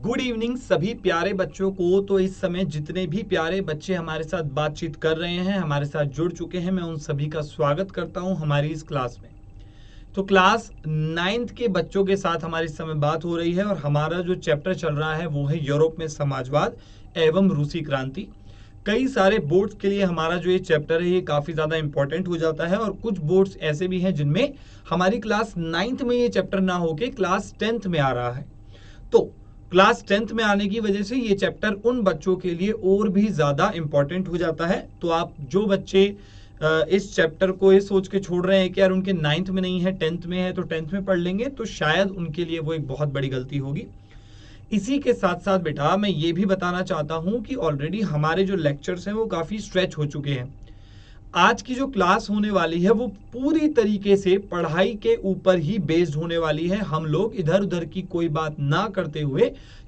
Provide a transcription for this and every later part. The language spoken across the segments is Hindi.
गुड इवनिंग सभी प्यारे बच्चों को। तो इस समय जितने भी प्यारे बच्चे हमारे साथ बातचीत कर रहे हैं, हमारे साथ जुड़ चुके हैं, मैं उन सभी का स्वागत करता हूं हमारी इस क्लास में। तो क्लास 9th के बच्चों के साथ हमारी इस समय बात हो रही है और हमारा जो चैप्टर चल रहा है वो है यूरोप में समाजवाद एवं रूसी क्रांति। कई सारे बोर्ड्स के लिए हमारा जो ये चैप्टर है ये काफ़ी ज़्यादा इंपॉर्टेंट हो जाता है और कुछ बोर्ड्स ऐसे भी हैं जिनमें हमारी क्लास 9th में ये चैप्टर ना होके क्लास 10th में आ रहा है। तो क्लास 10th में आने की वजह से ये चैप्टर उन बच्चों के लिए और भी ज़्यादा इंपॉर्टेंट हो जाता है। तो आप जो बच्चे इस चैप्टर को ये सोच के छोड़ रहे हैं कि यार उनके 9th में नहीं है 10th में है तो 10th में पढ़ लेंगे, तो शायद उनके लिए वो एक बहुत बड़ी गलती होगी। इसी के साथ साथ बेटा मैं ये भी बताना चाहता हूँ कि ऑलरेडी हमारे जो लेक्चर्स हैं वो काफ़ी स्ट्रेच हो चुके हैं। आज की जो क्लास होने वाली है वो पूरी तरीके से पढ़ाई के ऊपर ही बेस्ड होने वाली है। हम लोग इधर उधर की कोई बात ना करते हुए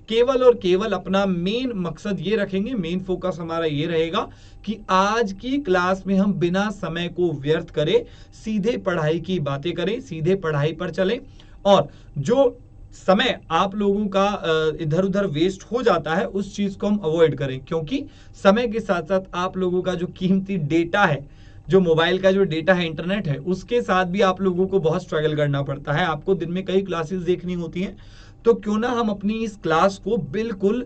केवल और केवल अपना मेन मकसद ये रखेंगे, मेन फोकस हमारा ये रहेगा कि आज की क्लास में हम बिना समय को व्यर्थ करे सीधे पढ़ाई की बातें करें, सीधे पढ़ाई पर चलें और जो समय आप लोगों का इधर उधर वेस्ट हो जाता है उस चीज को हम अवॉइड करें, क्योंकि समय के साथ साथ आप लोगों का जो कीमती डेटा है, जो मोबाइल का जो डेटा है, इंटरनेट है, उसके साथ भी आप लोगों को बहुत स्ट्रगल करना पड़ता है। आपको दिन में कई क्लासेस देखनी होती हैं, तो क्यों ना हम अपनी इस क्लास को बिल्कुल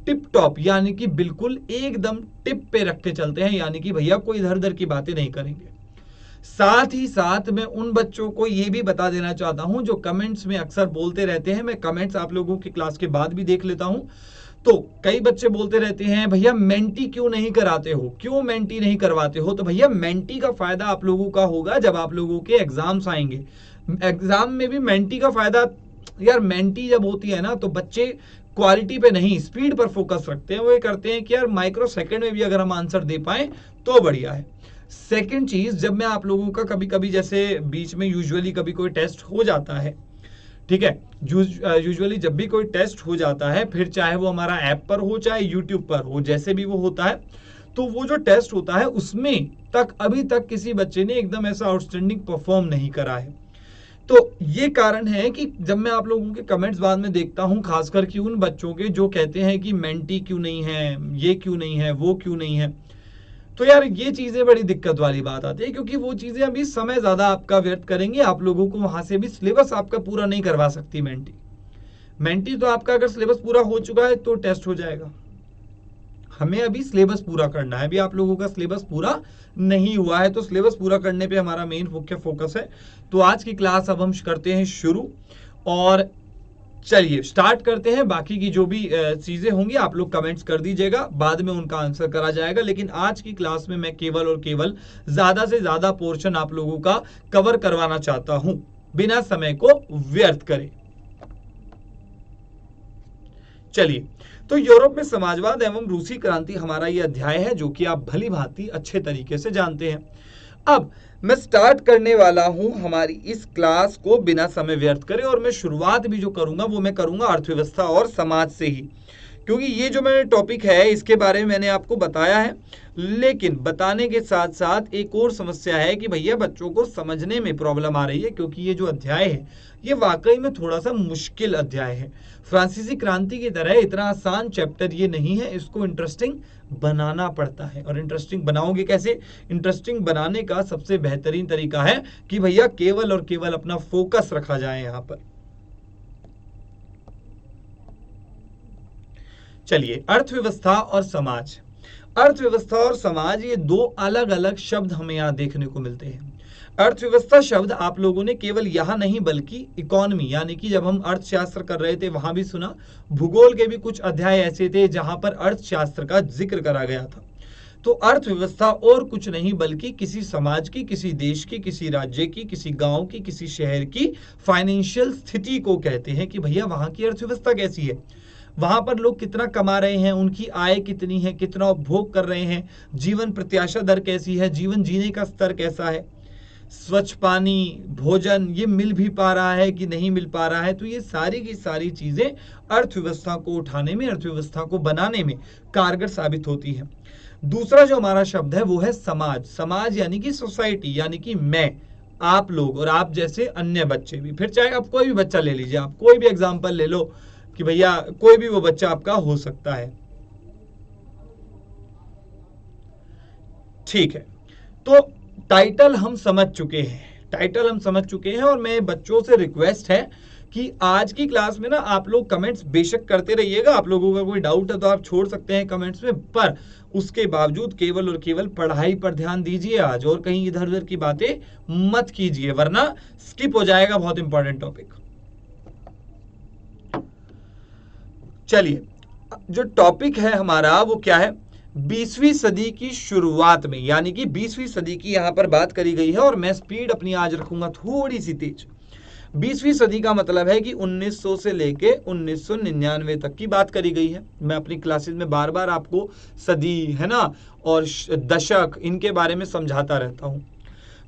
टिप टॉप यानी कि बिल्कुल एकदम टिप पे रख के चलते हैं, यानी कि भैया कोई इधर उधर की बातें नहीं करेंगे। साथ ही साथ मैं उन बच्चों को ये भी बता देना चाहता हूं जो कमेंट्स में अक्सर बोलते रहते हैं, मैं कमेंट्स आप लोगों की क्लास के बाद भी देख लेता हूं। तो कई बच्चे बोलते रहते हैं भैया मेंटी क्यों नहीं कराते हो, क्यों मेंटी नहीं करवाते हो। तो भैया मेंटी का फायदा आप लोगों का होगा जब आप लोगों के एग्जाम्स आएंगे। एग्जाम में भी मेंटी का फायदा, यार मेंटी जब होती है ना तो बच्चे क्वालिटी पे नहीं स्पीड पर फोकस रखते हैं। वो ये करते हैं कि यार माइक्रो सेकंड में भी अगर हम आंसर दे पाए तो बढ़िया है। सेकंड चीज, जब मैं आप लोगों का कभी कभी जैसे बीच में यूजुअली कभी कोई टेस्ट हो जाता है, ठीक है, यूजुअली जब भी कोई टेस्ट हो जाता है, फिर चाहे वो हमारा ऐप पर हो चाहे यूट्यूब पर हो, जैसे भी वो होता है, तो वो जो टेस्ट होता है उसमें तक अभी तक किसी बच्चे ने एकदम ऐसा आउटस्टैंडिंग परफॉर्म नहीं करा है। तो ये कारण है कि जब मैं आप लोगों के कमेंट्स बाद में देखता हूं, खासकर कि उन बच्चों के जो कहते हैं कि मेंटी क्यों नहीं है, ये क्यों नहीं है, वो क्यों नहीं है, तो यार ये चीजें बड़ी दिक्कत वाली बात आती है, क्योंकि वो चीजें अभी समय ज्यादा आपका व्यर्थ करेंगे। आप लोगों को वहां से भी सिलेबस आपका पूरा नहीं करवा सकती मेंटी तो आपका अगर सिलेबस पूरा हो चुका है तो टेस्ट हो जाएगा। हमें अभी सिलेबस पूरा करना है, अभी आप लोगों का सिलेबस पूरा नहीं हुआ है, तो सिलेबस पूरा करने पे हमारा मेन मुख्य फोकस है। तो आज की क्लास अब हम करते हैं शुरू और चलिए स्टार्ट करते हैं। बाकी की जो भी चीजें होंगी आप लोग कमेंट्स कर दीजिएगा, बाद में उनका आंसर करा जाएगा। लेकिन आज की क्लास में मैं केवल और केवल ज्यादा से ज्यादा पोर्शन आप लोगों का कवर करवाना चाहता हूं बिना समय को व्यर्थ करे। चलिए, तो यूरोप में समाजवाद एवं रूसी क्रांति हमारा ये अध्याय है जो कि आप भली भांति अच्छे तरीके से जानते हैं। अब मैं स्टार्ट करने वाला हूं हमारी इस क्लास को बिना समय व्यर्थ करे, और मैं शुरुआत भी जो करूंगा वो मैं करूंगा अर्थव्यवस्था और समाज से ही, क्योंकि ये जो मेरा टॉपिक है इसके बारे में मैंने आपको बताया है। लेकिन बताने के साथ साथ एक और समस्या है कि भैया बच्चों को समझने में प्रॉब्लम आ रही है, क्योंकि ये जो अध्याय है ये वाकई में थोड़ा सा मुश्किल अध्याय है। फ्रांसीसी क्रांति की तरह इतना आसान चैप्टर ये नहीं है, इसको इंटरेस्टिंग बनाना पड़ता है। और इंटरेस्टिंग बनाओगे कैसे? इंटरेस्टिंग बनाने का सबसे बेहतरीन तरीका है कि भैया केवल और केवल अपना फोकस रखा जाए यहां पर। चलिए, अर्थव्यवस्था और समाज। अर्थव्यवस्था और समाज ये दो अलग अलग शब्द हमें यहां देखने को मिलते हैं। अर्थव्यवस्था शब्द आप लोगों ने केवल यहां नहीं बल्कि इकोनॉमी यानी कि जब हम अर्थशास्त्र कर रहे थे वहां भी सुना। भूगोल के भी कुछ अध्याय ऐसे थे जहां पर अर्थशास्त्र का जिक्र करा गया था। तो अर्थव्यवस्था और कुछ नहीं बल्कि किसी समाज की, किसी देश की, किसी राज्य की, किसी गांव की, किसी शहर की फाइनेंशियल स्थिति को कहते हैं कि भैया वहां की अर्थव्यवस्था कैसी है, वहां पर लोग कितना कमा रहे हैं, उनकी आय कितनी है, कितना उपभोग कर रहे हैं, जीवन प्रत्याशा दर कैसी है, जीवन जीने का स्तर कैसा है, स्वच्छ पानी, भोजन ये मिल भी पा रहा है कि नहीं मिल पा रहा है। तो ये सारी की सारी चीजें अर्थव्यवस्था को उठाने में, अर्थव्यवस्था को बनाने में कारगर साबित होती है। दूसरा जो हमारा शब्द है वो है समाज। समाज यानी कि सोसाइटी, यानी कि मैं, आप लोग और आप जैसे अन्य बच्चे भी। फिर चाहे आप कोई भी बच्चा ले लीजिए, आप कोई भी एग्जाम्पल ले लो, कि भैया कोई भी वो बच्चा आपका हो सकता है। ठीक है, तो टाइटल हम समझ चुके हैं और मैं बच्चों से रिक्वेस्ट है कि आज की क्लास में ना आप लोग कमेंट्स बेशक करते रहिएगा। आप लोगों का कोई डाउट है तो आप छोड़ सकते हैं कमेंट्स में, पर उसके बावजूद केवल और केवल पढ़ाई पर ध्यान दीजिए आज, और कहीं इधर उधर की बातें मत कीजिए वरना स्किप हो जाएगा बहुत इंपॉर्टेंट टॉपिक। चलिए, जो टॉपिक है हमारा वो क्या है, 20वीं सदी की शुरुआत में, यानी कि 20वीं सदी की यहां पर बात करी गई है, और मैं स्पीड अपनी आज रखूंगा थोड़ी सी तेज। 20वीं सदी का मतलब है कि 1900 से लेके 1999 तक की बात करी गई है। मैं अपनी क्लासेस में बार बार आपको सदी है ना और दशक इनके बारे में समझाता रहता हूं।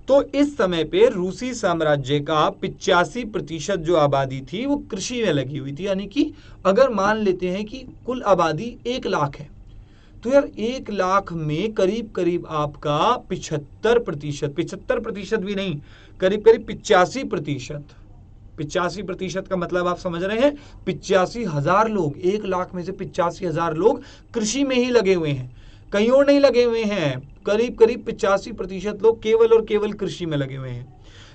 तो इस समय पे रूसी साम्राज्य का 85% जो आबादी थी वो कृषि में लगी हुई थी। यानी कि अगर मान लेते हैं कि कुल आबादी 1 लाख है, तो यार 1 लाख में करीब करीब आपका 75% भी नहीं, करीब करीब 85% का मतलब आप समझ रहे हैं, 85,000 लोग, 1 लाख में से 85,000 लोग कृषि में ही लगे हुए हैं, कहीं और नहीं लगे हुए हैं। करीब करीब 85% लोग केवल और केवल कृषि में लगे हुए हैं।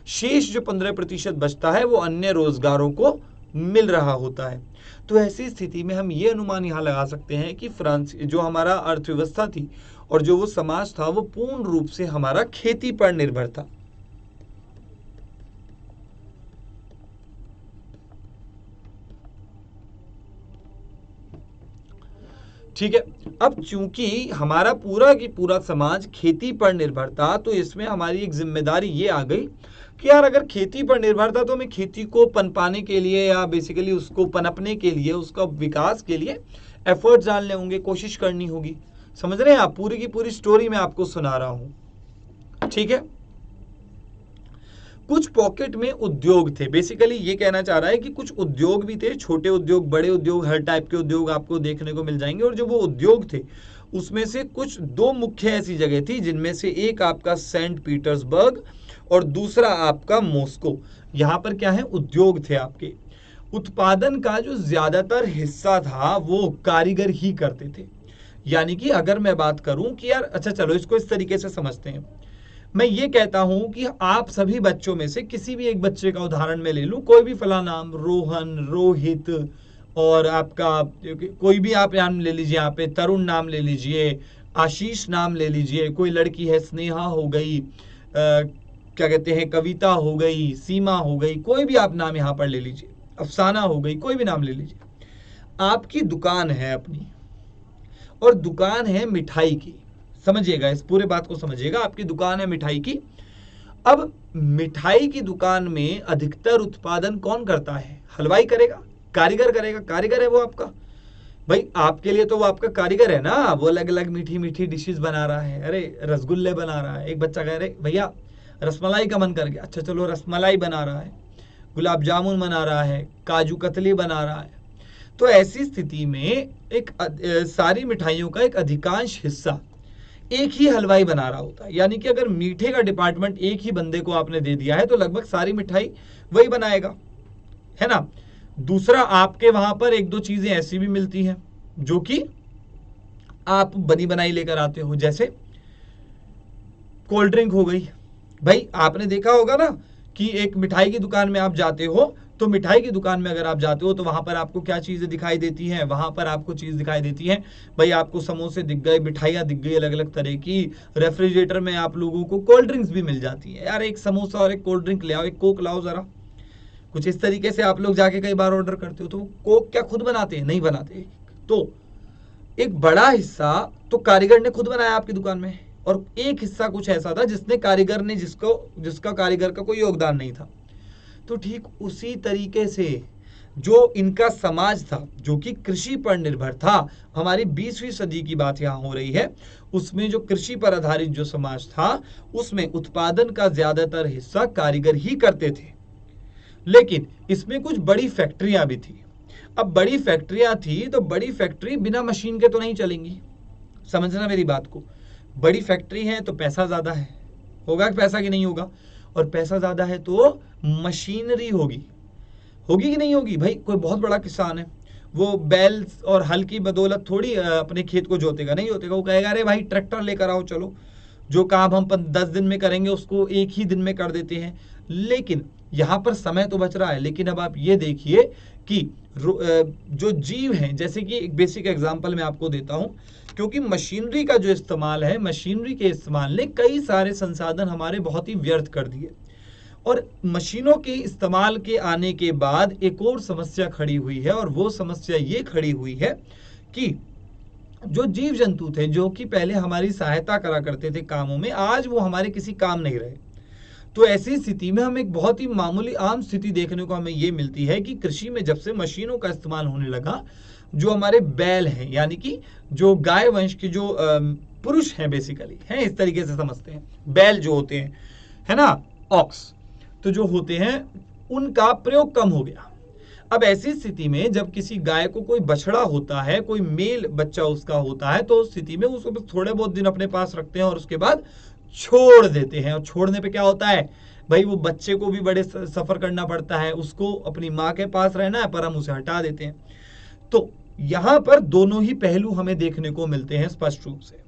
शेष जो 15% बचता है वो अन्य रोजगारों को मिल रहा होता है। तो ऐसी स्थिति में हम ये अनुमान यहां लगा सकते हैं कि फ्रांस जो हमारा अर्थव्यवस्था थी और जो वो समाज था वो पूर्ण रूप से हमारा खेती पर निर्भर था। ठीक है, अब चूंकि हमारा पूरा की पूरा समाज खेती पर निर्भर था, तो इसमें हमारी एक जिम्मेदारी ये आ गई कि यार अगर खेती पर निर्भर था तो हमें खेती को पनपाने के लिए या बेसिकली उसको पनपने के लिए, उसका विकास के लिए एफर्ट्स डालने होंगे, कोशिश करनी होगी। समझ रहे हैं आप, पूरी की पूरी स्टोरी मैं आपको सुना रहा हूं। ठीक है, कुछ पॉकेट में उद्योग थे, बेसिकली ये कहना चाह रहा है कि कुछ उद्योग भी थे, छोटे उद्योग, बड़े उद्योग, हर टाइप के उद्योग आपको देखने को मिल जाएंगे। और जो वो उद्योग थे उसमें से कुछ 2 मुख्य ऐसी जगह थी जिनमें से एक आपका सेंट पीटर्सबर्ग और दूसरा आपका मॉस्को। यहां पर क्या है, उद्योग थे आपके। उत्पादन का जो ज्यादातर हिस्सा था वो कारीगर ही करते थे। यानी कि अगर मैं बात करूं कि यार अच्छा चलो इसको इस तरीके से समझते हैं, मैं ये कहता हूं कि आप सभी बच्चों में से किसी भी एक बच्चे का उदाहरण मैं ले लूं, कोई भी फला नाम, रोहन, रोहित, और आपका कोई भी आप नाम ले लीजिए, यहाँ पे तरुण नाम ले लीजिए, आशीष नाम ले लीजिए, कोई लड़की है स्नेहा हो गई, क्या कहते हैं कविता हो गई, सीमा हो गई, कोई भी आप नाम यहाँ पर ले लीजिए, अफसाना हो गई, कोई भी नाम ले लीजिए। आपकी दुकान है अपनी, और दुकान है मिठाई की। समझिएगा, इस पूरे बात को समझिएगा, आपकी दुकान है मिठाई की। अब मिठाई की दुकान में अधिकतर उत्पादन कौन करता है, हलवाई करेगा, कारीगर करेगा, कारीगर है वो आपका। भाई आपके लिए तो वो आपका कारीगर है ना, वो अलग अलग मीठी मीठी डिशेस बना रहा है, अरे रसगुल्ले बना रहा है, एक बच्चा कह रहे भैया रसमलाई का मन कर गया, अच्छा चलो रसमलाई बना रहा है, गुलाब जामुन बना रहा है, काजू कतली बना रहा है। तो ऐसी स्थिति में एक सारी मिठाइयों का एक अधिकांश हिस्सा एक ही हलवाई बना रहा होता है। यानी कि अगर मीठे का डिपार्टमेंट एक ही बंदे को आपने दे दिया है तो लगभग सारी मिठाई वही बनाएगा, है ना। दूसरा, आपके वहां पर 1-2 चीजें ऐसी भी मिलती हैं जो कि आप बनी बनाई लेकर आते हो, जैसे कोल्ड ड्रिंक हो गई। भाई आपने देखा होगा ना कि एक मिठाई की दुकान में आप जाते हो, तो मिठाई की दुकान में अगर आप जाते हो तो वहां पर आपको क्या चीजें दिखाई देती हैं, वहां पर आपको चीज दिखाई देती है, भाई आपको समोसे दिख गए, मिठाइयां दिख गई अलग अलग तरह की, रेफ्रिजरेटर में आप लोगों को कोल्ड ड्रिंक्स भी मिल जाती है। यार एक समोसा और एक कोल्ड ड्रिंक ले आओ, एक कोक लाओ जरा, कुछ इस तरीके से आप लोग जाके कई बार ऑर्डर करते हो। तो कोक क्या खुद बनाते हैं, नहीं बनाते। तो एक बड़ा हिस्सा तो कारीगर ने खुद बनाया आपकी दुकान में, और एक हिस्सा कुछ ऐसा था जिसने कारीगर ने जिसका कारीगर का कोई योगदान नहीं था। तो ठीक उसी तरीके से जो इनका समाज था जो कि कृषि पर निर्भर था, हमारी 20वीं सदी की बात यहां हो रही है, उसमें जो कृषि पर आधारित जो समाज था उसमें उत्पादन का ज्यादातर हिस्सा कारीगर ही करते थे। लेकिन इसमें कुछ बड़ी फैक्ट्रियां भी थी। अब बड़ी फैक्ट्रियां थी तो बड़ी फैक्ट्री बिना मशीन के तो नहीं चलेंगी, समझना मेरी बात को। बड़ी फैक्ट्री है तो पैसा ज्यादा है, होगा कि पैसा कि नहीं होगा, और पैसा ज्यादा है तो मशीनरी होगी कि नहीं होगी। भाई कोई बहुत बड़ा किसान है, वो बैल और हल की बदौलत थोड़ी अपने खेत को जोतेगा, नहीं जोतेगा। वो कहेगा अरे भाई ट्रैक्टर लेकर आओ, चलो जो काम हम 10 दिन में करेंगे उसको एक ही दिन में कर देते हैं। लेकिन यहाँ पर समय तो बच रहा है। लेकिन अब आप ये देखिए कि जो जीव हैं, जैसे कि एक बेसिक एग्जांपल मैं आपको देता हूँ, क्योंकि मशीनरी का जो इस्तेमाल है, मशीनरी के इस्तेमाल ने कई सारे संसाधन हमारे बहुत ही व्यर्थ कर दिए। और मशीनों के इस्तेमाल के आने के बाद एक और समस्या खड़ी हुई है, और वो समस्या ये खड़ी हुई है कि जो जीव जंतु थे जो कि पहले हमारी सहायता करा करते थे कामों में, आज वो हमारे किसी काम नहीं रहे। तो ऐसी स्थिति में हम एक बहुत ही मामूली आम स्थिति देखने को हमें ये मिलती है कि कृषि में जब से मशीनों का इस्तेमाल होने लगा, जो हमारे बैल हैं, यानी कि जो गाय वंश के जो पुरुष हैं, बेसिकली हैं, इस तरीके से समझते हैं, बैल जो होते हैं, है ना, ऑक्स, तो जो होते हैं उनका प्रयोग कम हो गया। अब ऐसी स्थिति में जब किसी गाय को कोई बछड़ा होता है, कोई मेल बच्चा उसका होता है, तो उस स्थिति में उसको थोड़े बहुत दिन अपने पास रखते हैं और उसके बाद छोड़ देते हैं। और छोड़ने पे क्या होता है भाई, वो बच्चे को भी बड़े सफर करना पड़ता है, उसको अपनी माँ के पास रहना है, पर हम उसे हटा देते हैं। तो यहां पर दोनों ही पहलू हमें देखने को मिलते हैं स्पष्ट रूप से।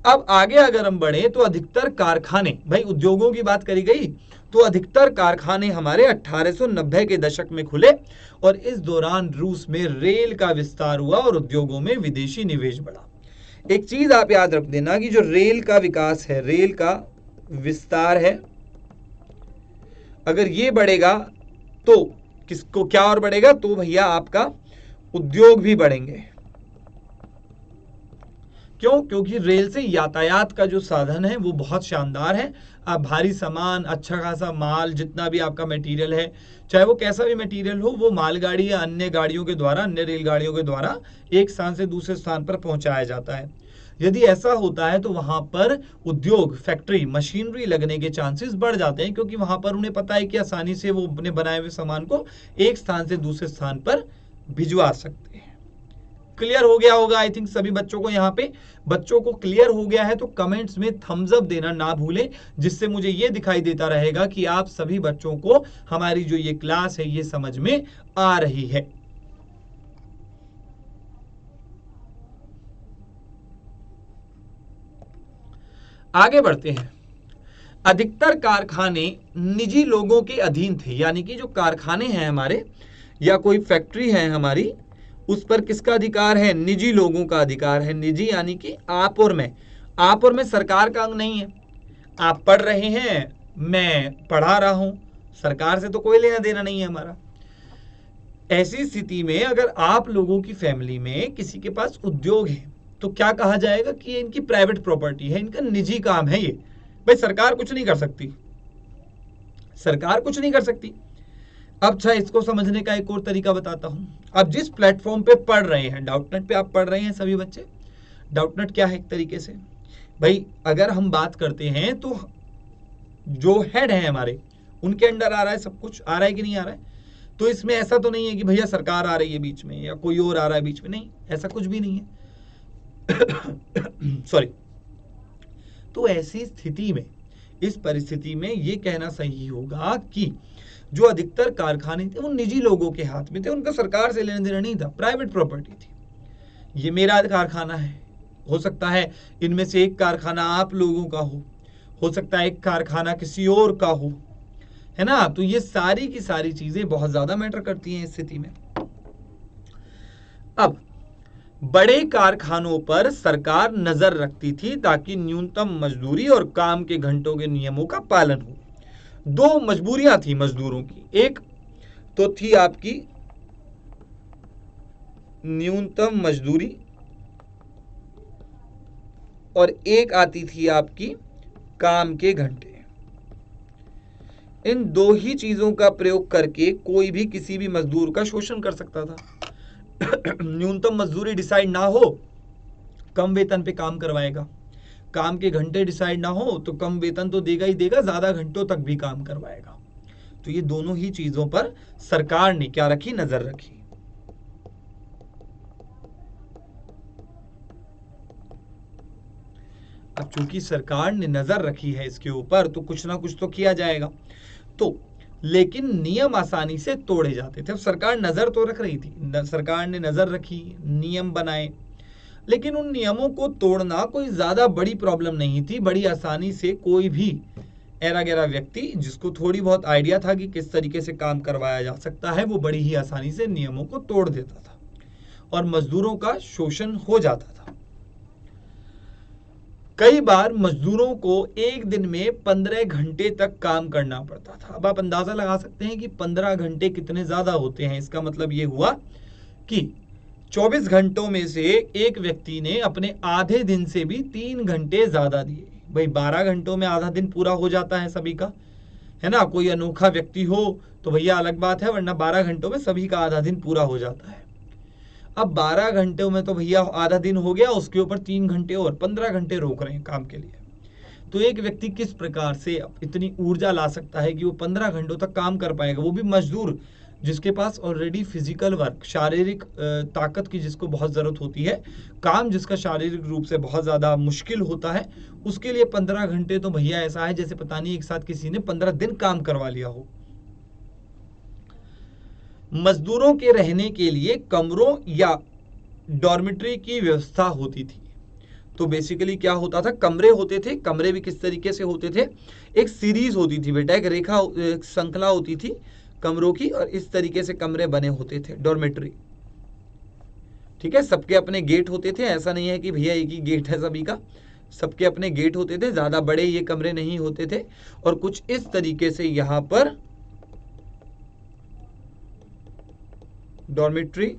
अब आगे अगर हम बढ़े तो अधिकतर कारखाने, भाई उद्योगों की बात करी गई, तो अधिकतर कारखाने हमारे 1890 के दशक में खुले, और इस दौरान रूस में रेल का विस्तार हुआ और उद्योगों में विदेशी निवेश बढ़ा। एक चीज आप याद रख देना कि जो रेल का विकास है, रेल का विस्तार है, अगर ये बढ़ेगा तो किसको क्या और बढ़ेगा, तो भैया आपका उद्योग भी बढ़ेंगे। क्यों? क्योंकि रेल से यातायात का जो साधन है वो बहुत शानदार है। आप भारी सामान, अच्छा खासा माल, जितना भी आपका मटेरियल है, चाहे वो कैसा भी मटेरियल हो, वो मालगाड़ी या अन्य गाड़ियों के द्वारा, अन्य रेलगाड़ियों के द्वारा एक स्थान से दूसरे स्थान पर पहुंचाया जाता है। यदि ऐसा होता है तो वहां पर उद्योग, फैक्ट्री, मशीनरी लगने के चांसेस बढ़ जाते हैं, क्योंकि वहां पर उन्हें पता है कि आसानी से वो अपने बनाए हुए सामान को एक स्थान से दूसरे स्थान पर भिजवा सकते हैं। क्लियर हो गया होगा आई थिंक सभी बच्चों को। यहाँ पे बच्चों को क्लियर हो गया है तो कमेंट्स में थम्स अप देना ना भूलें, जिससे मुझे ये दिखाई देता रहेगा कि आप सभी बच्चों को हमारी जो ये क्लास है ये समझ में आ रही है। आगे बढ़ते हैं। अधिकतर कारखाने निजी लोगों के अधीन थे, यानी कि जो कारखाने हैं हमारे या कोई फैक्ट्री है हमारी, उस पर किसका अधिकार है? निजी लोगों का अधिकार है। निजी यानी कि आप और मैं। आप और मैं सरकार का अंग नहीं है। आप पढ़ रहे हैं, मैं पढ़ा रहा हूं, सरकार से तो कोई लेना देना नहीं है हमारा। ऐसी स्थिति में अगर आप लोगों की फैमिली में किसी के पास उद्योग है तो क्या कहा जाएगा कि ये इनकी प्राइवेट प्रॉपर्टी है, इनका निजी काम है ये। भाई सरकार कुछ नहीं कर सकती, सरकार कुछ नहीं कर सकती। अब अच्छा, इसको समझने का एक और तरीका बताता हूं। अब जिस प्लेटफॉर्म पे पढ़ रहे हैं, डाउटनेट पे आप पढ़ रहे हैं सभी बच्चे। डाउटनेट क्या है एक तरीके से, भाई अगर हम बात करते हैं तो जो हेड है हमारे, उनके अंडर आ रहा है सब कुछ, आ रहा है कि नहीं आ रहा है? तो इसमें ऐसा तो नहीं है कि भैया सरकार आ रही है बीच में या कोई और आ रहा है बीच में, नहीं, ऐसा कुछ भी नहीं है। सॉरी। तो ऐसी स्थिति में, इस परिस्थिति में ये कहना सही होगा कि जो अधिकतर कारखाने थे वो निजी लोगों के हाथ में थे, उनका सरकार से लेना देना नहीं था, प्राइवेट प्रॉपर्टी थी। ये मेरा कारखाना है, हो सकता है इनमें से एक कारखाना आप लोगों का हो सकता है एक कारखाना किसी और का हो, है ना। तो ये सारी की सारी चीजें बहुत ज्यादा मैटर करती हैं इस स्थिति में। अब बड़े कारखानों पर सरकार नजर रखती थी ताकि न्यूनतम मजदूरी और काम के घंटों के नियमों का पालन हो। दो मजबूरियां थी मजदूरों की, एक तो थी आपकी न्यूनतम मजदूरी और एक आती थी आपकी काम के घंटे। इन दो ही चीजों का प्रयोग करके कोई भी किसी भी मजदूर का शोषण कर सकता था। न्यूनतम मजदूरी डिसाइड ना हो, कम वेतन पे काम करवाएगा। काम के घंटे डिसाइड ना हो तो कम वेतन तो देगा ही देगा, ज्यादा घंटों तक भी काम करवाएगा। तो ये दोनों ही चीजों पर सरकार ने क्या रखी? नजर रखी। अब चूंकि सरकार ने नजर रखी है इसके ऊपर, तो कुछ ना कुछ तो किया जाएगा। तो लेकिन नियम आसानी से तोड़े जाते थे। अब सरकार नजर तो रख रही थी, सरकार ने नजर रखी, नियम बनाए, लेकिन उन नियमों को तोड़ना कोई ज्यादा बड़ी प्रॉब्लम नहीं थी। बड़ी आसानी से कोई भी ऐरा गैरा व्यक्ति जिसको थोड़ी बहुत आइडिया था कि किस तरीके से काम करवाया जा सकता है, वो बड़ी ही आसानी से नियमों को तोड़ देता था और मजदूरों का शोषण हो जाता था। कई बार मजदूरों को एक दिन में 15 घंटे तक काम करना पड़ता था। अब आप अंदाजा लगा सकते हैं कि 15 घंटे कितने ज्यादा होते हैं। इसका मतलब ये हुआ कि 24 घंटों में से एक व्यक्ति ने अपने आधे दिन से भी 3 घंटे ज्यादा दिए। भाई 12 घंटों में आधा दिन पूरा हो जाता है सभी का, है ना। कोई अनोखा व्यक्ति हो तो भैया अलग बात है, वरना 12 घंटों में सभी का आधा दिन पूरा हो जाता है। अब 12 घंटों में तो भैया आधा दिन हो गया, उसके ऊपर 3 घंटे और 15 घंटे रोक रहे हैं काम के लिए। तो एक व्यक्ति किस प्रकार से इतनी ऊर्जा ला सकता है कि वो 15 घंटों तक काम कर पाएगा, वो भी मजदूर जिसके पास ऑलरेडी फिजिकल वर्क, शारीरिक ताकत की जिसको बहुत जरूरत होती है, काम जिसका शारीरिक रूप से बहुत ज्यादा मुश्किल होता है, उसके लिए 15 घंटे तो भैया ऐसा है जैसे पता नहीं एक साथ किसी ने 15 दिन काम करवा लिया हो। मजदूरों के रहने के लिए कमरों या डॉर्मेट्री की व्यवस्था होती थी। तो बेसिकली क्या होता था, कमरे होते थे। कमरे भी किस तरीके से होते थे, एक सीरीज होती थी बेटा, एक रेखा, एक श्रृंखला होती थी कमरों की, और इस तरीके से कमरे बने होते थे, डॉर्मेट्री। ठीक है, सबके अपने गेट होते थे। ऐसा नहीं है कि भैया एक ही गेट है सभी का, सबके अपने गेट होते थे। ज्यादा बड़े ये कमरे नहीं होते थे। और कुछ इस तरीके से यहां पर डॉर्मेट्री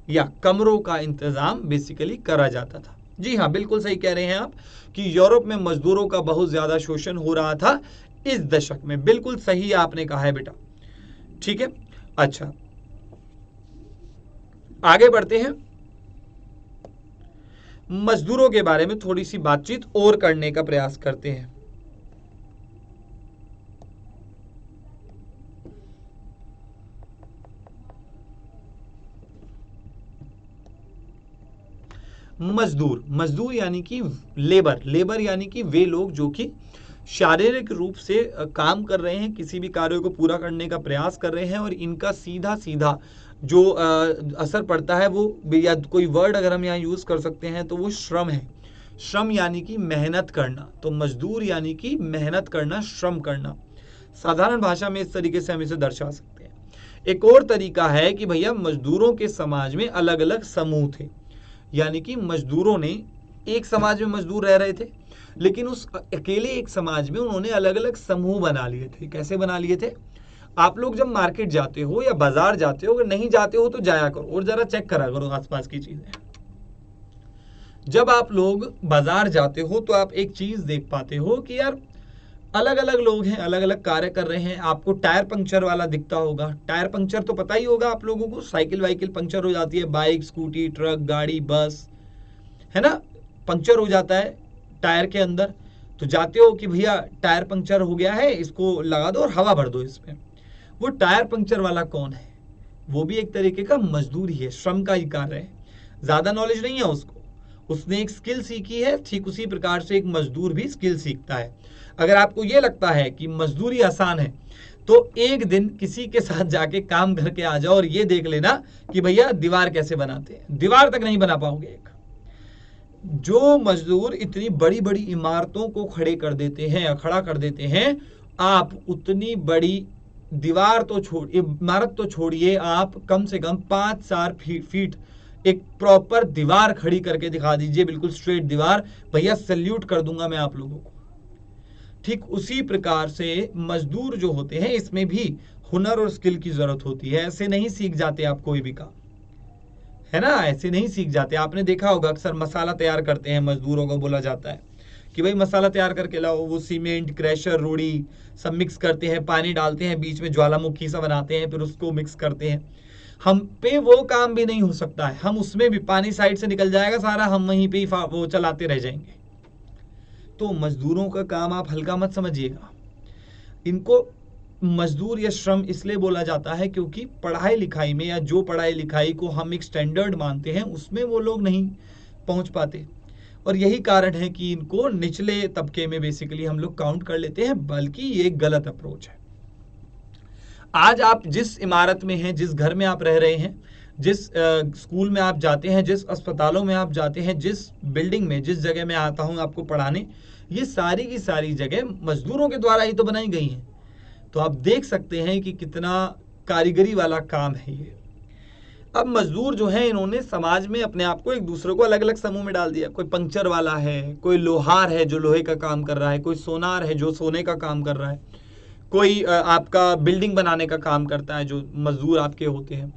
या कमरों का इंतजाम बेसिकली करा जाता था। जी हाँ, बिल्कुल सही कह रहे हैं आप कि यूरोप में मजदूरों का बहुत ज्यादा शोषण हो रहा था इस दशक में। बिल्कुल सही आपने कहा है बेटा। ठीक है, अच्छा आगे बढ़ते हैं। मजदूरों के बारे में थोड़ी सी बातचीत और करने का प्रयास करते हैं। मजदूर यानी कि लेबर यानी कि वे लोग जो कि शारीरिक रूप से काम कर रहे हैं, किसी भी कार्य को पूरा करने का प्रयास कर रहे हैं, और इनका सीधा सीधा जो असर पड़ता है वो, या कोई वर्ड अगर हम यहाँ यूज कर सकते हैं तो वो श्रम है। श्रम यानी कि मेहनत करना। तो मजदूर यानी कि मेहनत करना, श्रम करना। साधारण भाषा में इस तरीके से हम इसे दर्शा सकते हैं। एक और तरीका है कि भैया मजदूरों के समाज में अलग अलग समूह थे, यानी कि मजदूरों ने एक समाज में मजदूर रह रहे थे, लेकिन उस अकेले एक समाज में उन्होंने अलग अलग समूह बना लिए थे। कैसे बना लिए थे, आप लोग जब मार्केट जाते हो या बाजार जाते हो, अगर नहीं जाते हो तो जाया करो और जरा चेक करा करो आसपास की चीजें। जब आप लोग बाजार जाते हो तो आप एक चीज देख पाते हो कि यार अलग अलग लोग हैं, अलग अलग कार्य कर रहे हैं। आपको टायर पंक्चर वाला दिखता होगा। टायर पंक्चर तो पता ही होगा आप लोगों को, साइकिल वाइकिल पंक्चर हो जाती है, बाइक, स्कूटी, ट्रक, गाड़ी, बस, है ना, पंक्चर हो जाता है टायर के अंदर। तो जाते हो कि भैया टायर पंक्चर हो गया है, इसको लगा दो और हवा भर दो इसमें। वो टायर पंक्चर वाला कौन है, वो भी एक तरीके का मजदूर ही है, श्रम का ही कार्य है। ज्यादा नॉलेज नहीं है उसको, उसने एक स्किल सीखी है। ठीक उसी प्रकार से एक मजदूर भी स्किल सीखता है। अगर आपको ये लगता है कि मजदूरी आसान है तो एक दिन किसी के साथ जाके काम करके आ जाओ और ये देख लेना कि भैया दीवार कैसे बनाते हैं। दीवार तक नहीं बना पाओगे। एक जो मजदूर इतनी बड़ी बड़ी इमारतों को खड़े कर देते हैं या खड़ा कर देते हैं, आप उतनी बड़ी दीवार तो इमारत तो छोड़िए, आप कम से कम 5-4 फीट एक प्रॉपर दीवार खड़ी करके दिखा दीजिए, बिल्कुल स्ट्रेट दीवार, भैया सैल्यूट कर दूंगा मैं आप लोगों को। ठीक उसी प्रकार से मजदूर जो होते हैं, इसमें भी हुनर और स्किल की जरूरत होती है। ऐसे नहीं सीख जाते आप कोई भी काम, है ना, ऐसे नहीं सीख जाते। आपने देखा होगा अक्सर मसाला तैयार करते हैं मजदूरों को बोला जाता है कि भाई मसाला तैयार करके लाओ। वो सीमेंट, क्रैशर, रूढ़ी सब मिक्स करते हैं, पानी डालते हैं, बीच में ज्वालामुखी सा बनाते हैं, फिर उसको मिक्स करते हैं। हम पे वो काम भी नहीं हो सकता है, हम उसमें भी पानी साइड से निकल जाएगा सारा, हम वहीं पे ही वो चलाते रह जाएंगे। तो मजदूरों का काम आप हल्का मत समझिएगा। इनको मजदूर या श्रम इसलिए बोला जाता है क्योंकि पढ़ाई लिखाई में, या जो पढ़ाई लिखाई को हम एक स्टैंडर्ड मानते हैं, उसमें वो लोग नहीं पहुंच पाते। और यही कारण है कि इनको निचले तबके में बेसिकली हम लोग काउंट कर लेते हैं, बल्कि ये एक गलत अप्रोच है। आज आप जिस इमारत में हैं, जिस घर में आप रह रहे हैं, जिस स्कूल में आप जाते हैं, जिस अस्पतालों में आप जाते हैं, जिस बिल्डिंग में, जिस जगह मैं आता हूं आपको पढ़ाने, ये सारी की सारी जगह मजदूरों के द्वारा ही तो बनाई गई हैं। तो आप देख सकते हैं कि कितना कारीगरी वाला काम है ये। अब मजदूर जो हैं, इन्होंने समाज में अपने आप को एक दूसरे को अलग अलग समूह में डाल दिया। कोई पंक्चर वाला है, कोई लोहार है जो लोहे का काम कर रहा है, कोई सोनार है जो सोने का काम कर रहा है, कोई आपका बिल्डिंग बनाने का काम करता है जो मजदूर आपके होते हैं,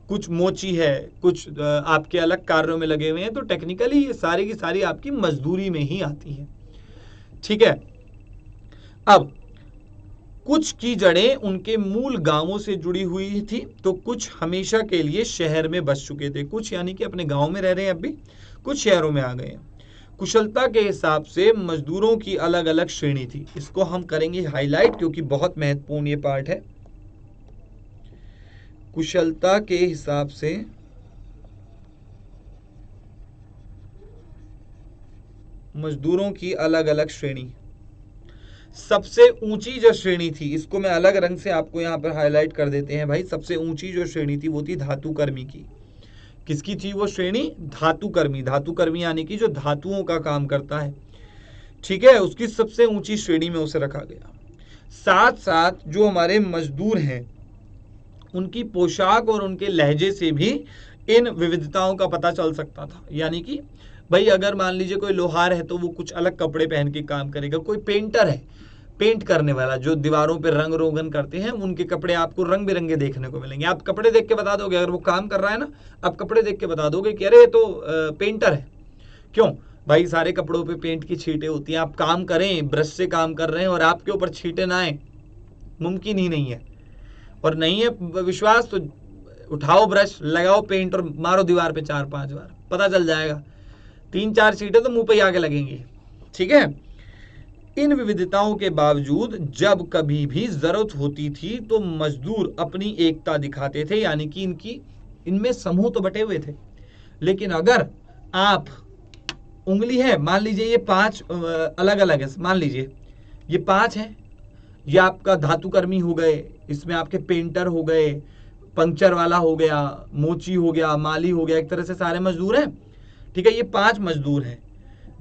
कुछ मोची है, कुछ आपके अलग कार्यों में लगे हुए हैं। तो टेक्निकली ये सारी की सारी आपकी मजदूरी में ही आती है। ठीक है। अब कुछ की जड़ें उनके मूल गांवों से जुड़ी हुई थी, तो कुछ हमेशा के लिए शहर में बस चुके थे। कुछ यानी कि अपने गांव में रह रहे हैं, अब भी कुछ शहरों में आ गए हैं। कुशलता के हिसाब से मजदूरों की अलग अलग श्रेणी थी। इसको हम करेंगे हाईलाइट क्योंकि बहुत महत्वपूर्ण ये पार्ट है। कुशलता के हिसाब से मजदूरों की अलग अलग श्रेणी। सबसे ऊंची जो श्रेणी थी, इसको मैं अलग रंग से आपको यहां पर हाईलाइट कर देते हैं भाई। सबसे ऊंची जो श्रेणी थी वो थी धातुकर्मी की। किसकी थी वो श्रेणी? धातुकर्मी। धातुकर्मी यानी कि जो धातुओं का काम करता है, ठीक है, उसकी सबसे ऊंची श्रेणी में उसे रखा गया। साथ साथ जो हमारे मजदूर हैं, उनकी पोशाक और उनके लहजे से भी इन विविधताओं का पता चल सकता था। यानी कि भाई अगर मान लीजिए कोई लोहार है तो वो कुछ अलग कपड़े पहन के काम करेगा। कोई पेंटर है, पेंट करने वाला, जो दीवारों पे रंग रोगन करते हैं, उनके कपड़े आपको रंग बिरंगे देखने को मिलेंगे। आप कपड़े देख के बता दोगे, अगर वो काम कर रहा है ना, आप कपड़े देख के बता दोगे कि अरे ये तो पेंटर है। क्यों भाई? सारे कपड़ों पे पेंट की छींटें होती हैं। आप काम करें, ब्रश से काम कर रहे हैं और आपके ऊपर छींटें ना आए, मुमकिन ही नहीं है। और नहीं है विश्वास तो उठाओ ब्रश, लगाओ पेंट और मारो दीवार पे 4-5 बार, पता चल जाएगा। 3-4 छींटें तो मुंह पे आके लगेंगी। ठीक है। इन विविधताओं के बावजूद जब कभी भी जरूरत होती थी तो मजदूर अपनी एकता दिखाते थे। यानी कि इनमें समूह तो बटे हुए थे, लेकिन अगर आप उंगली है, मान लीजिए ये 5 अलग अलग है, मान लीजिए ये 5 है, ये आपका धातुकर्मी हो गए, इसमें आपके पेंटर हो गए, पंक्चर वाला हो गया, मोची हो गया, माली हो गया, एक तरह से सारे मजदूर हैं। ठीक है, ये 5 मजदूर हैं।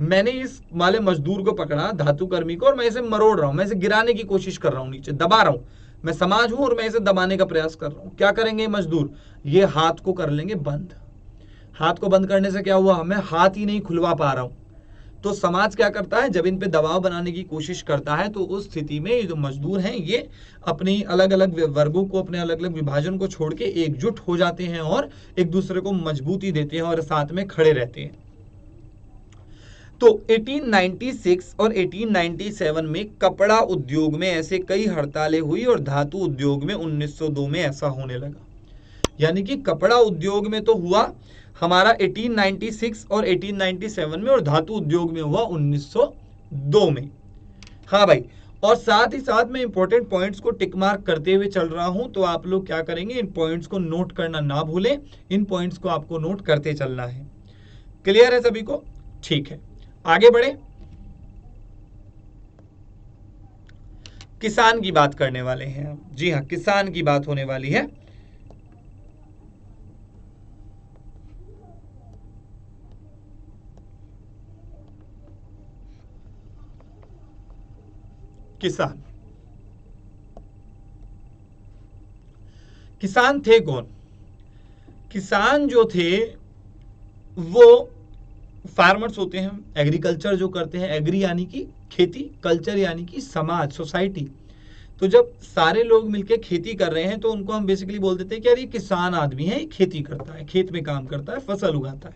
मैंने इस वाले मजदूर को पकड़ा, धातुकर्मी को, और मैं इसे मरोड़ रहा हूं, मैं इसे गिराने की कोशिश कर रहा हूं, नीचे दबा रहा हूं। मैं समाज हूं और मैं इसे दबाने का प्रयास कर रहा हूं। क्या करेंगे मजदूर? ये हाथ को कर लेंगे बंद। हाथ को बंद करने से क्या हुआ? मैं हाथ ही नहीं खुलवा पा रहा हूं। तो समाज क्या करता है? जब इन पे दबाव बनाने की कोशिश करता है, तो उस स्थिति में ये जो मजदूर हैं, ये अपनी अलग अलग वर्गों को, अपने अलग अलग विभाजन को छोड़ के एकजुट हो जाते हैं और एक दूसरे को मजबूती देते हैं और साथ में खड़े रहते हैं। तो 1896 और 1897 में कपड़ा उद्योग में ऐसे कई हड़तालें हुई और धातु उद्योग में 1902 में ऐसा होने लगा। यानी कि कपड़ा उद्योग में तो हुआ हमारा 1896 और 1897 में, और धातु उद्योग में हुआ 1902 में। हाँ भाई, और साथ ही साथ में इंपॉर्टेंट पॉइंट्स को टिक मार्क करते हुए चल रहा हूं, तो आप लोग क्या करेंगे, इन पॉइंट्स को नोट करना ना भूलें। इन पॉइंट्स को आपको नोट करते चलना है। क्लियर है सभी को? ठीक है, आगे बढ़े। किसान की बात करने वाले हैं। जी हाँ, किसान की बात होने वाली है। किसान, किसान थे कौन? किसान जो थे वो फार्मर्स होते हैं, एग्रीकल्चर जो करते हैं। एग्री यानी कि खेती, कल्चर यानी कि समाज, सोसाइटी। तो जब सारे लोग मिलकर खेती कर रहे हैं तो उनको हम बेसिकली बोल देते हैं कि यार ये किसान आदमी है, ये खेती करता है, खेत में काम करता है, फसल उगाता है।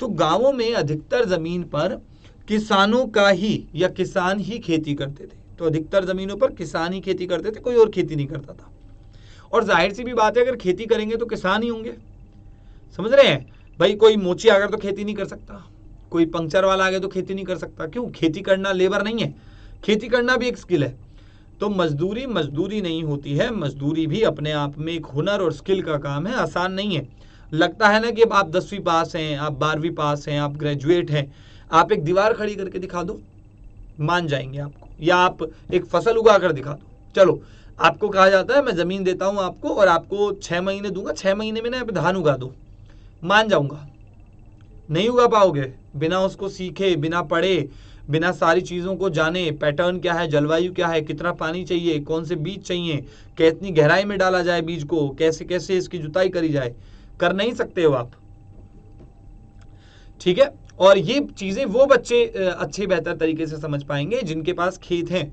तो गांवों में अधिकतर जमीन पर किसानों का ही या किसान ही खेती करते थे। तो अधिकतर जमीनों पर किसान ही खेती करते थे, कोई और खेती नहीं करता था। और जाहिर सी भी बात है, अगर खेती करेंगे तो किसान ही होंगे। समझ रहे हैं भाई? कोई मोची आकर तो खेती नहीं कर सकता, कोई पंक्चर वाला आ गया तो खेती नहीं कर सकता। क्यों? खेती करना लेबर नहीं है, खेती करना भी एक स्किल है। तो मजदूरी मजदूरी नहीं होती है, मजदूरी भी अपने आप में एक हुनर और स्किल का काम है, आसान नहीं है। लगता है ना कि आप 10वीं पास हैं, आप 12वीं पास हैं, आप ग्रेजुएट हैं, आप एक दीवार खड़ी करके दिखा दो, मान जाएंगे आपको, या आप एक फसल उगा कर दिखा दो। चलो आपको कहा जाता है मैं जमीन देता हूं आपको और आपको 6 महीने दूंगा, 6 महीने में ना आप धान उगा दो, मान जाऊंगा। नहीं उगा पाओगे, बिना उसको सीखे, बिना पढ़े, बिना सारी चीजों को जाने, पैटर्न क्या है, जलवायु क्या है, कितना पानी चाहिए, कौन से बीज चाहिए, कितनी गहराई में डाला जाए बीज को, कैसे कैसे इसकी जुताई करी जाए, कर नहीं सकते हो आप। ठीक है, और ये चीजें वो बच्चे अच्छे बेहतर तरीके से समझ पाएंगे जिनके पास खेत हैं,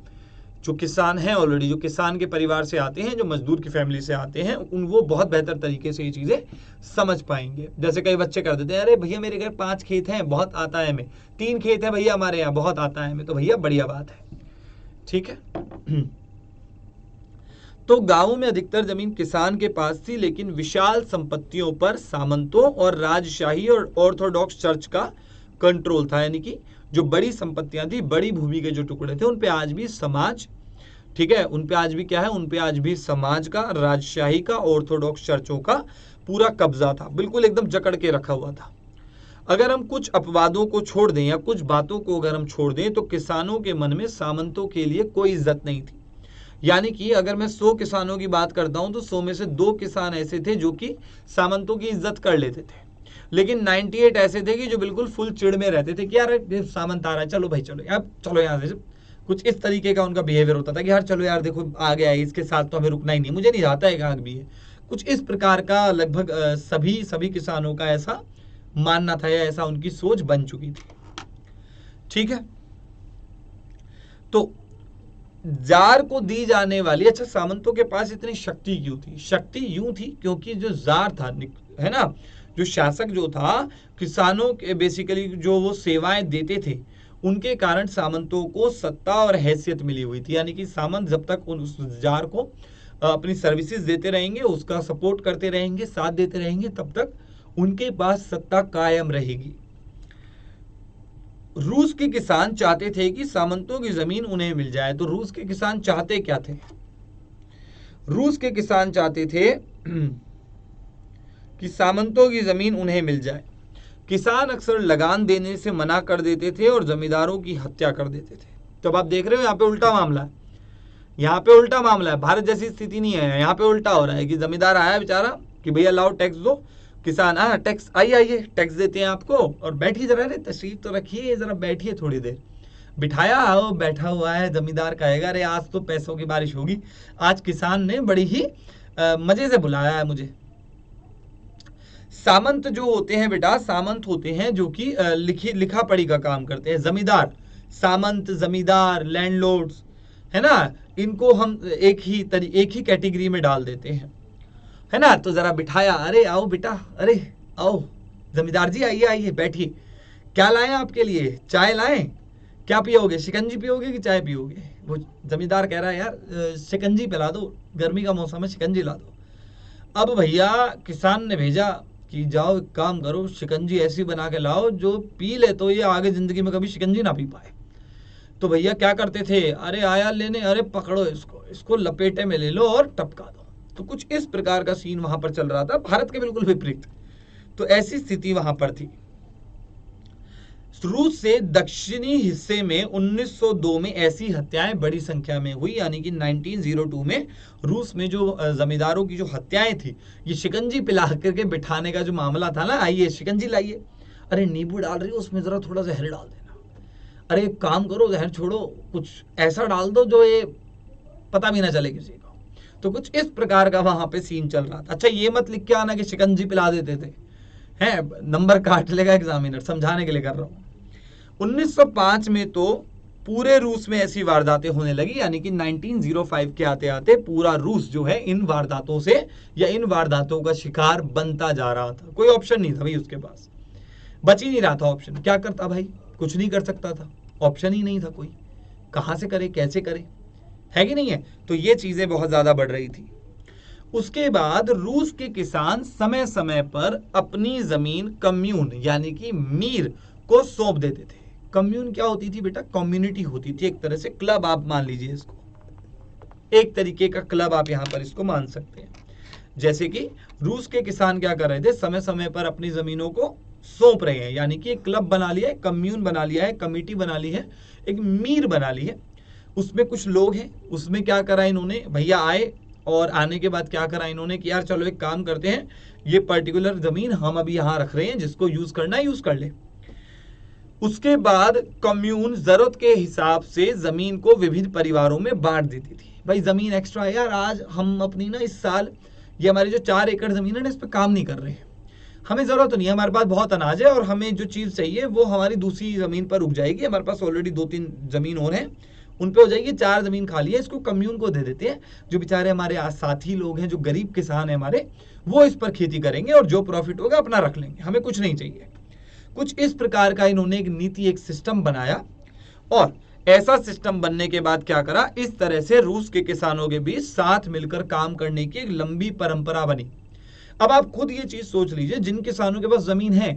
जो किसान हैं ऑलरेडी, जो किसान के परिवार से आते हैं, जो मजदूर की फैमिली से आते हैं, उन वो बहुत बेहतर तरीके से ये चीजें समझ पाएंगे। जैसे कई बच्चे कर देते हैं, अरे भैया मेरे घर 5 खेत हैं, बहुत आता है हमें, 3 खेत है भैया हमारे यहाँ, बहुत आता है हमें, तो भैया बढ़िया बात है। ठीक है। तो गांवों में अधिकतर जमीन किसान के पास थी, लेकिन विशाल संपत्तियों पर सामंतों और राजशाही और ऑर्थोडॉक्स चर्च का कंट्रोल था। यानी कि जो बड़ी संपत्तियां थी, बड़ी भूमि के जो टुकड़े थे, उन पे आज भी समाज, ठीक है, उन पे आज भी क्या है, उन पे आज भी समाज का, राजशाही का, ऑर्थोडॉक्स चर्चों का पूरा कब्जा था, बिल्कुल एकदम जकड़ के रखा हुआ था। अगर हम कुछ अपवादों को छोड़ दें या कुछ बातों को अगर हम छोड़ दें तो किसानों के मन में सामंतों के लिए कोई इज्जत नहीं थी। यानी कि अगर मैं 100 किसानों की बात करता हूं तो 100 में से 2 किसान ऐसे थे जो कि सामंतों की इज्जत कर लेते थे, लेकिन 98 ऐसे थे कि जो बिल्कुल फुल चिड़ में रहते थे कि यार सामंत आ रहा है, चलो भाई चलो यार, चलो यहाँ से। कुछ इस तरीके का उनका बिहेवियर होता था कि यार चलो यार देखो आ गया है, इसके साथ तो हमें रुकना ही नहीं, मुझे नहीं आता है कि आग भी है। कुछ इस प्रकार का लगभग सभी किसानों का ऐसा मानना था या ऐसा उनकी सोच बन चुकी थी। ठीक है, तो जार को दी जाने वाली, अच्छा सामंतों के पास इतनी शक्ति क्यों थी? शक्ति यूं थी क्योंकि जो जार था, है ना, जो शासक जो था, किसानों के बेसिकली जो वो सेवाएं देते थे, उनके कारण सामंतों को सत्ता और हैसियत मिली हुई थी। यानी कि सामंत जब तक उस जार को अपनी सर्विसेज देते रहेंगे, उसका सपोर्ट करते रहेंगे, साथ देते रहेंगे, तब तक उनके पास सत्ता कायम रहेगी। रूस के किसान चाहते थे कि सामंतों की जमीन उन्हें मिल जाए। तो रूस के किसान चाहते क्या थे? रूस के किसान चाहते थे कि सामंतों की जमीन उन्हें मिल जाए। किसान अक्सर लगान देने से मना कर देते थे और जमींदारों की हत्या कर देते थे। तो अब आप देख रहे हो यहाँ पे उल्टा मामला है, यहाँ पे उल्टा मामला है। भारत जैसी स्थिति नहीं है, यहाँ पे उल्टा हो रहा है कि जमींदार आया बेचारा कि भैया लाओ टैक्स दो, किसान टैक्स आइए टैक्स देते हैं आपको, और बैठिए जरा, रे तशरीफ तो रखिए, जरा बैठिए थोड़ी देर। बिठाया, आओ बैठा हुआ है, जमींदार कहेगा अरे आज तो पैसों की बारिश होगी, आज किसान ने बड़ी ही मजे से बुलाया है मुझे। सामंत जो होते हैं बेटा, सामंत होते हैं जो कि लिखा पढ़ी का काम करते हैं। जमींदार, सामंत, जमींदार, लैंडलॉर्ड्स, है ना, इनको हम एक ही कैटेगरी में डाल देते हैं, है ना। तो जरा बिठाया, अरे आओ बेटा, अरे आओ जमींदार जी, आइए आइए बैठिए, क्या लाएं आपके लिए? चाय लाएं? क्या पियोगे, शिकंजी पियोगे कि चाय पियोगे? वो जमींदार कह रहा है यार शिकंजी पिला दो, गर्मी का मौसम है, शिकंजी ला दो। अब भैया किसान ने भेजा कि जाओ एक काम करो, शिकंजी ऐसी बना के लाओ जो पी ले तो ये आगे जिंदगी में कभी शिकंजी ना पी पाए। तो भैया क्या करते थे, अरे आया लेने, अरे पकड़ो इसको लपेटे में ले लो और टपका दो। तो कुछ इस प्रकार का सीन वहां पर चल रहा था, भारत के बिल्कुल विपरीत। तो ऐसी स्थिति वहां पर थी। रूस से दक्षिणी हिस्से में 1902 में ऐसी हत्याएं बड़ी संख्या में हुई। यानी कि 1902 में रूस में जो जमींदारों की जो हत्याएं थी, ये शिकंजी पिला करके बिठाने का जो मामला था ना, आइए शिकंजी लाइए, अरे नींबू डाल रही हो उसमें जरा थोड़ा जहर डाल देना, अरे एक काम करो जहर छोड़ो, कुछ ऐसा डाल दो जो ये पता भी ना चले किसी को। तो कुछ इस प्रकार का वहां पे सीन चल रहा था। अच्छा ये मत लिख के आना कि शिकंजी पिला देते थे, है नंबर काट लेगा एग्जामिनर, समझाने के लिए कर रहा हूं। 1905 में तो पूरे रूस में ऐसी वारदातें होने लगी। यानी कि 1905 के आते आते पूरा रूस जो है इन वारदातों से या इन वारदातों का शिकार बनता जा रहा था। कोई ऑप्शन नहीं था भाई, उसके पास बच ही नहीं रहा था ऑप्शन। क्या करता भाई, कुछ नहीं कर सकता था, ऑप्शन ही नहीं था कोई, कहां से करे, कैसे करे, है कि नहीं है। तो ये चीजें बहुत ज्यादा बढ़ रही थी। उसके बाद रूस के किसान समय समय पर अपनी जमीन कम्यून यानी कि मीर को सौंप देते थे। कम्यून क्या होती थी बेटा? कम्युनिटी होती थी, एक तरह से क्लब आप मान लीजिए इसको, एक तरीके का क्लब आप यहां पर इसको मान सकते हैं। जैसे कि रूस के किसान क्या कर रहे थे, समय समय पर अपनी जमीनों को सौंप रहे हैं। यानी कि एक क्लब बना लिया है, कम्यून बना लिया है, कमिटी बना ली है, एक मीर बना ली है। उसमें कुछ लोग हैं, उसमें क्या करा इन्होंने, भैया आए और आने के बाद क्या करा इन्होंने कि यार चलो एक काम करते हैं, ये पर्टिकुलर जमीन हम अभी यहाँ रख रहे हैं, जिसको यूज करना है यूज कर ले। उसके बाद कम्यून जरूरत के हिसाब से जमीन को विविध परिवारों में बांट देती थी। भाई जमीन एक्स्ट्रा है यार, आज हम अपनी ना इस साल ये हमारी जो 4 एकड़ जमीन है ना, इस पर काम नहीं कर रहे हैं, हमें जरूरत नहीं है, हमारे पास बहुत अनाज है और हमें जो चीज चाहिए वो हमारी दूसरी जमीन पर उग जाएगी, हमारे पास ऑलरेडी 2-3 जमीन और हैं, उन पे हो जाएगी, 4 जमीन खाली है, इसको कम्यून को दे देते हैं। जो बेचारे हमारे साथी लोग हैं, जो गरीब किसान है हमारे, वो इस पर खेती करेंगे और जो प्रॉफिट होगा अपना रख लेंगे, हमें कुछ नहीं चाहिए। कुछ इस प्रकार का इन्होंने एक नीति, एक सिस्टम बनाया। और ऐसा सिस्टम बनने के बाद क्या करा, इस तरह से रूस के किसानों के बीच साथ मिलकर काम करने की एक लंबी परंपरा बनी। अब आप खुद ये चीज सोच लीजिए, जिन किसानों के पास जमीन है,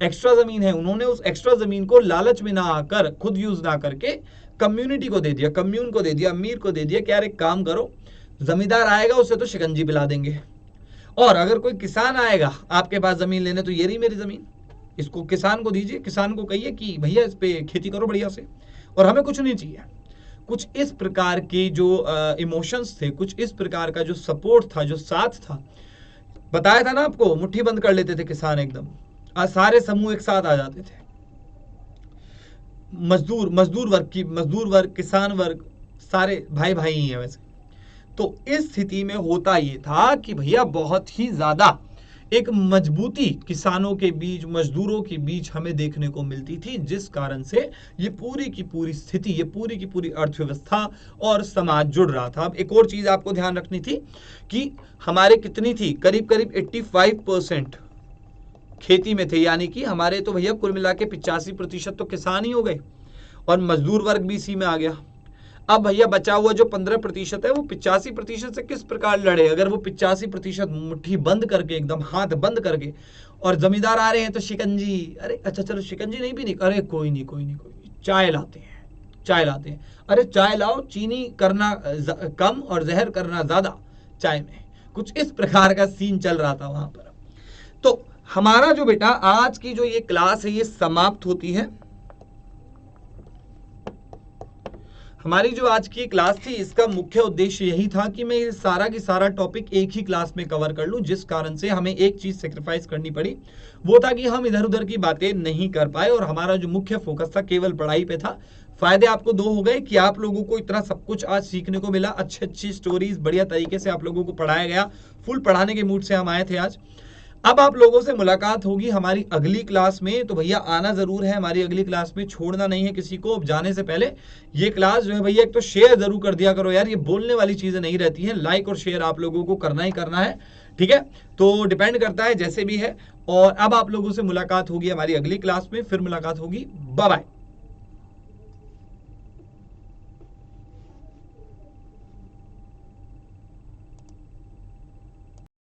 एक्स्ट्रा जमीन है, उन्होंने उस एक्स्ट्रा जमीन को लालच में ना आकर, खुद यूज ना करके कम्युनिटी को दे दिया, कम्यून को दे दिया, अमीर को दे दिया कि यार एक काम करो, जमींदार आएगा उसे तो शिकंजी पिला देंगे, और अगर कोई किसान आएगा आपके पास जमीन लेने, तो ये रही मेरी जमीन, इसको किसान को दीजिए, किसान को कहिए कि भैया इस पे खेती करो बढ़िया से, और हमें कुछ नहीं चाहिए। कुछ इस प्रकार के जो इमोशंस थे, कुछ इस प्रकार का जो सपोर्ट था, जो साथ था, बताया था ना आपको, मुट्ठी बंद कर लेते थे किसान एकदम, सारे समूह एक साथ आ जाते थे। मजदूर वर्ग, किसान वर्ग, सारे भाई भाई ही है वैसे। तो इस स्थिति में होता ये था कि भैया बहुत ही ज्यादा एक मजबूती किसानों के बीच, मजदूरों के बीच हमें देखने को मिलती थी, जिस कारण से ये पूरी की पूरी स्थिति, ये पूरी की पूरी अर्थव्यवस्था और समाज जुड़ रहा था। अब एक और चीज आपको ध्यान रखनी थी कि हमारे कितनी थी, करीब करीब 85% खेती में थे, यानी कि हमारे तो भैया कुल मिला के 85% तो किसान ही हो गए, और मजदूर वर्ग भी इसी में आ गया। अब भैया बचा हुआ जो 15% है, वो 85% से किस प्रकार लड़े। अगर वो 85% मुट्ठी बंद करके, एकदम हाथ बंद करके, और जमींदार आ रहे हैं तो शिकंजी, अरे अच्छा चलो शिकंजी नहीं पीनी, अरे कोई नहीं, चाय लाते हैं, अरे चाय लाओ, चीनी करना कम और जहर करना ज्यादा चाय में। कुछ इस प्रकार का सीन चल रहा था वहां पर। तो हमारा जो बेटा आज की जो ये क्लास है, ये समाप्त होती है। हमारी जो आज की क्लास थी, इसका मुख्य उद्देश्य यही था कि मैं ये सारा की सारा टॉपिक एक ही क्लास में कवर कर लूं, जिस कारण से हमें एक चीज सेक्रीफाइस करनी पड़ी, वो था कि हम इधर उधर की बातें नहीं कर पाए, और हमारा जो मुख्य फोकस था केवल पढ़ाई पे था। फायदे आपको 2 हो गए कि आप लोगों को इतना सब कुछ आज सीखने को मिला, अच्छी स्टोरीज बढ़िया तरीके से आप लोगों को पढ़ाया गया, फुल पढ़ाने के मूड से हम आए थे आज। अब आप लोगों से मुलाकात होगी हमारी अगली क्लास में, तो भैया आना जरूर है हमारी अगली क्लास में, छोड़ना नहीं है किसी को। अब जाने से पहले ये क्लास जो है भैया, एक तो शेयर जरूर कर दिया करो यार, ये बोलने वाली चीजें नहीं रहती हैं, लाइक और शेयर आप लोगों को करना ही करना है, ठीक है। तो डिपेंड करता है जैसे भी है। और अब आप लोगों से मुलाकात होगी हमारी अगली क्लास में, फिर मुलाकात होगी, बाय बाय।